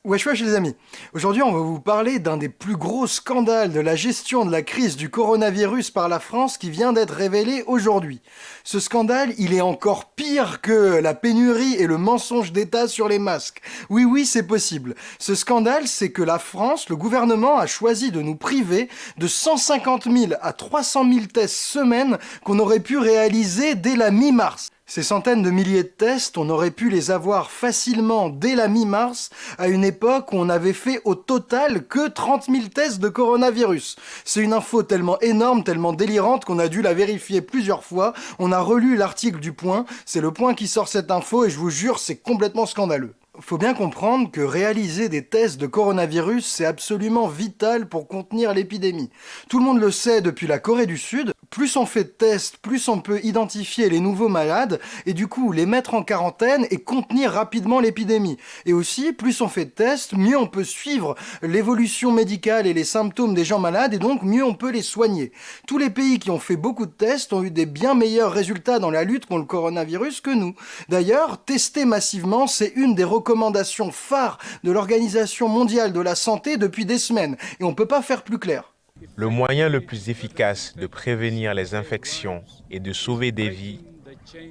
Wesh wesh les amis, aujourd'hui on va vous parler d'un des plus gros scandales de la gestion de la crise du coronavirus par la France qui vient d'être révélé aujourd'hui. Ce scandale, il est encore pire que la pénurie et le mensonge d'État sur les masques. Oui oui, c'est possible. Ce scandale, c'est que la France, le gouvernement a choisi de nous priver de 150 000 à 300 000 tests semaine qu'on aurait pu réaliser dès la mi-mars. Ces centaines de milliers de tests, on aurait pu les avoir facilement dès la mi-mars, à une époque où on avait fait au total que 30 000 tests de coronavirus. C'est une info tellement énorme, tellement délirante qu'on a dû la vérifier plusieurs fois. On a relu l'article du Point, c'est le Point qui sort cette info et je vous jure, c'est complètement scandaleux. Faut bien comprendre que réaliser des tests de coronavirus, c'est absolument vital pour contenir l'épidémie. Tout le monde le sait depuis la Corée du Sud, plus on fait de tests, plus on peut identifier les nouveaux malades et du coup les mettre en quarantaine et contenir rapidement l'épidémie. Et aussi, plus on fait de tests, mieux on peut suivre l'évolution médicale et les symptômes des gens malades et donc mieux on peut les soigner. Tous les pays qui ont fait beaucoup de tests ont eu des bien meilleurs résultats dans la lutte contre le coronavirus que nous. D'ailleurs, tester massivement, c'est une des recommandations phares de l'Organisation mondiale de la santé depuis des semaines et on peut pas faire plus clair. Le moyen le plus efficace de prévenir les infections et de sauver des vies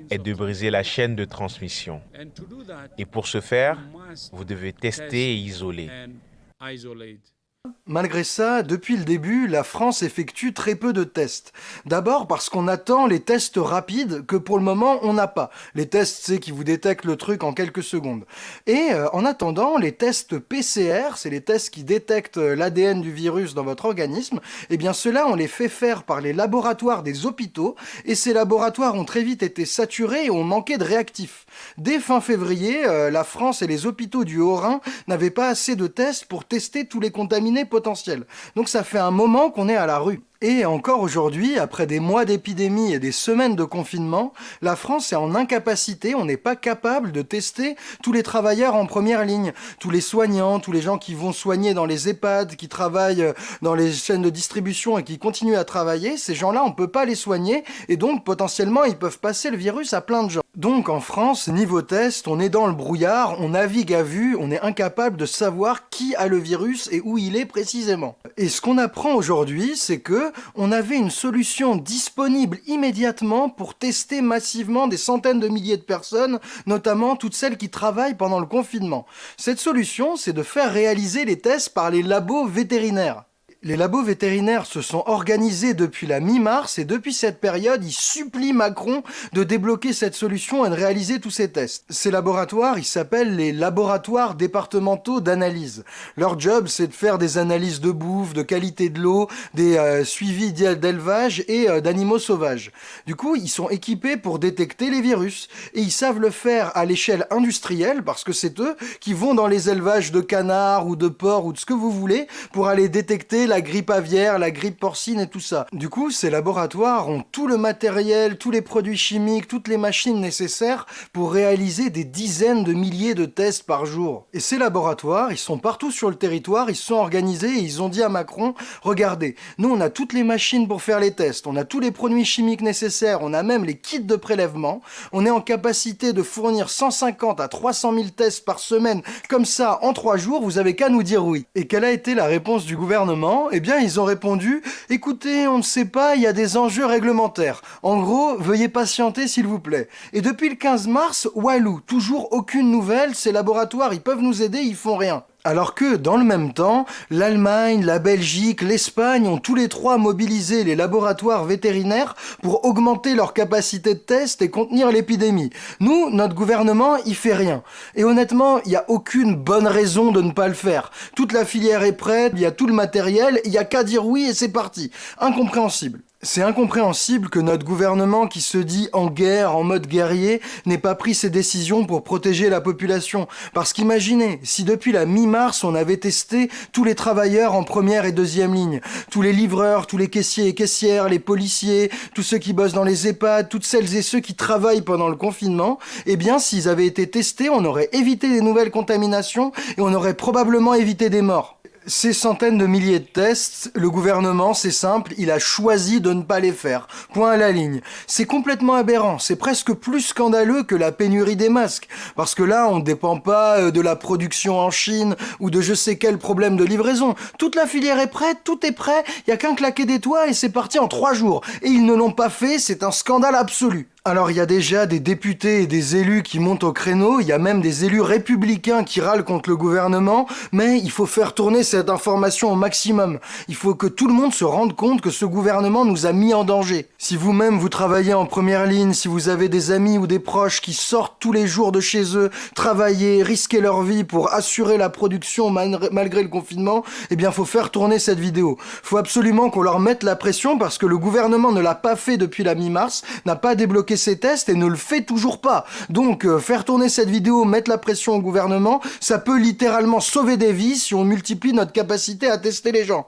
est de briser la chaîne de transmission. Et pour ce faire, vous devez tester et isoler. Malgré ça, depuis le début, la France effectue très peu de tests. D'abord parce qu'on attend les tests rapides que pour le moment on n'a pas. Les tests, c'est qui vous détectent le truc en quelques secondes. Et en attendant, les tests PCR, c'est les tests qui détectent l'ADN du virus dans votre organisme, eh bien ceux-là on les fait faire par les laboratoires des hôpitaux et ces laboratoires ont très vite été saturés et ont manqué de réactifs. Dès fin février, la France et les hôpitaux du Haut-Rhin n'avaient pas assez de tests pour tester tous les contaminés potentiels. Donc ça fait un moment qu'on est à la rue. Et encore aujourd'hui, après des mois d'épidémie et des semaines de confinement, la France est en incapacité, on n'est pas capable de tester tous les travailleurs en première ligne, tous les soignants, tous les gens qui vont soigner dans les EHPAD, qui travaillent dans les chaînes de distribution et qui continuent à travailler, ces gens-là, on ne peut pas les soigner et donc potentiellement ils peuvent passer le virus à plein de gens. Donc en France, niveau test, on est dans le brouillard, on navigue à vue, on est incapable de savoir qui a le virus et où il est précisément. Et ce qu'on apprend aujourd'hui, c'est que on avait une solution disponible immédiatement pour tester massivement des centaines de milliers de personnes, notamment toutes celles qui travaillent pendant le confinement. Cette solution, c'est de faire réaliser les tests par les labos vétérinaires. Les labos vétérinaires se sont organisés depuis la mi-mars et depuis cette période, ils supplient Macron de débloquer cette solution et de réaliser tous ces tests. Ces laboratoires, ils s'appellent les laboratoires départementaux d'analyse. Leur job, c'est de faire des analyses de bouffe, de qualité de l'eau, des suivis d'élevage et d'animaux sauvages. Du coup, ils sont équipés pour détecter les virus et ils savent le faire à l'échelle industrielle parce que c'est eux qui vont dans les élevages de canards ou de porcs ou de ce que vous voulez pour aller détecter la grippe aviaire, la grippe porcine et tout ça. Du coup, ces laboratoires ont tout le matériel, tous les produits chimiques, toutes les machines nécessaires pour réaliser des dizaines de milliers de tests par jour. Et ces laboratoires, ils sont partout sur le territoire, ils se sont organisés et ils ont dit à Macron, regardez, nous on a toutes les machines pour faire les tests, on a tous les produits chimiques nécessaires, on a même les kits de prélèvement, on est en capacité de fournir 150 à 300 000 tests par semaine, comme ça, en 3 jours, vous avez qu'à nous dire oui. Et quelle a été la réponse du gouvernement ? Eh bien, ils ont répondu « Écoutez, on ne sait pas, il y a des enjeux réglementaires. En gros, veuillez patienter s'il vous plaît. » Et depuis le 15 mars, walou, toujours aucune nouvelle, ces laboratoires, ils peuvent nous aider, ils font rien. Alors que, dans le même temps, l'Allemagne, la Belgique, l'Espagne ont tous les trois mobilisé les laboratoires vétérinaires pour augmenter leur capacité de test et contenir l'épidémie. Nous, notre gouvernement, il fait rien. Et honnêtement, il n'y a aucune bonne raison de ne pas le faire. Toute la filière est prête, il y a tout le matériel, il n'y a qu'à dire oui et c'est parti. Incompréhensible. C'est incompréhensible que notre gouvernement qui se dit en guerre, en mode guerrier, n'ait pas pris ces décisions pour protéger la population. Parce qu'imaginez, si depuis la mi-mars on avait testé tous les travailleurs en première et deuxième ligne, tous les livreurs, tous les caissiers et caissières, les policiers, tous ceux qui bossent dans les EHPAD, toutes celles et ceux qui travaillent pendant le confinement, eh bien s'ils avaient été testés, on aurait évité des nouvelles contaminations et on aurait probablement évité des morts. Ces centaines de milliers de tests, le gouvernement, c'est simple, il a choisi de ne pas les faire. Point à la ligne. C'est complètement aberrant, c'est presque plus scandaleux que la pénurie des masques. Parce que là, on ne dépend pas de la production en Chine ou de je sais quel problème de livraison. Toute la filière est prête, tout est prêt, il n'y a qu'un claquet des doigts et c'est parti en 3 jours. Et ils ne l'ont pas fait, c'est un scandale absolu. Alors il y a déjà des députés et des élus qui montent au créneau, il y a même des élus républicains qui râlent contre le gouvernement, mais il faut faire tourner cette information au maximum. Il faut que tout le monde se rende compte que ce gouvernement nous a mis en danger. Si vous-même vous travaillez en première ligne, si vous avez des amis ou des proches qui sortent tous les jours de chez eux, travailler, risquer leur vie pour assurer la production malgré le confinement, eh bien faut faire tourner cette vidéo. Faut absolument qu'on leur mette la pression parce que le gouvernement ne l'a pas fait depuis la mi-mars, n'a pas débloqué ses tests et ne le fait toujours pas. Donc faire tourner cette vidéo, mettre la pression au gouvernement, ça peut littéralement sauver des vies si on multiplie notre capacité à tester les gens.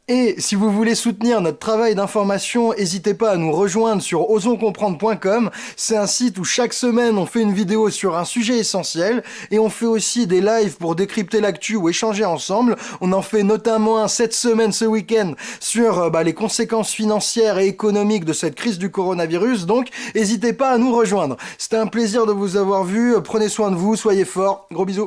Et si vous voulez soutenir notre travail d'information, n'hésitez pas à nous rejoindre sur osonscomprendre.com. C'est un site où chaque semaine on fait une vidéo sur un sujet essentiel et on fait aussi des lives pour décrypter l'actu ou échanger ensemble. On en fait notamment un cette semaine, ce week-end, sur les conséquences financières et économiques de cette crise du coronavirus. Donc n'hésitez pas à nous rejoindre. C'était un plaisir de vous avoir vu. Prenez soin de vous, soyez forts. Gros bisous.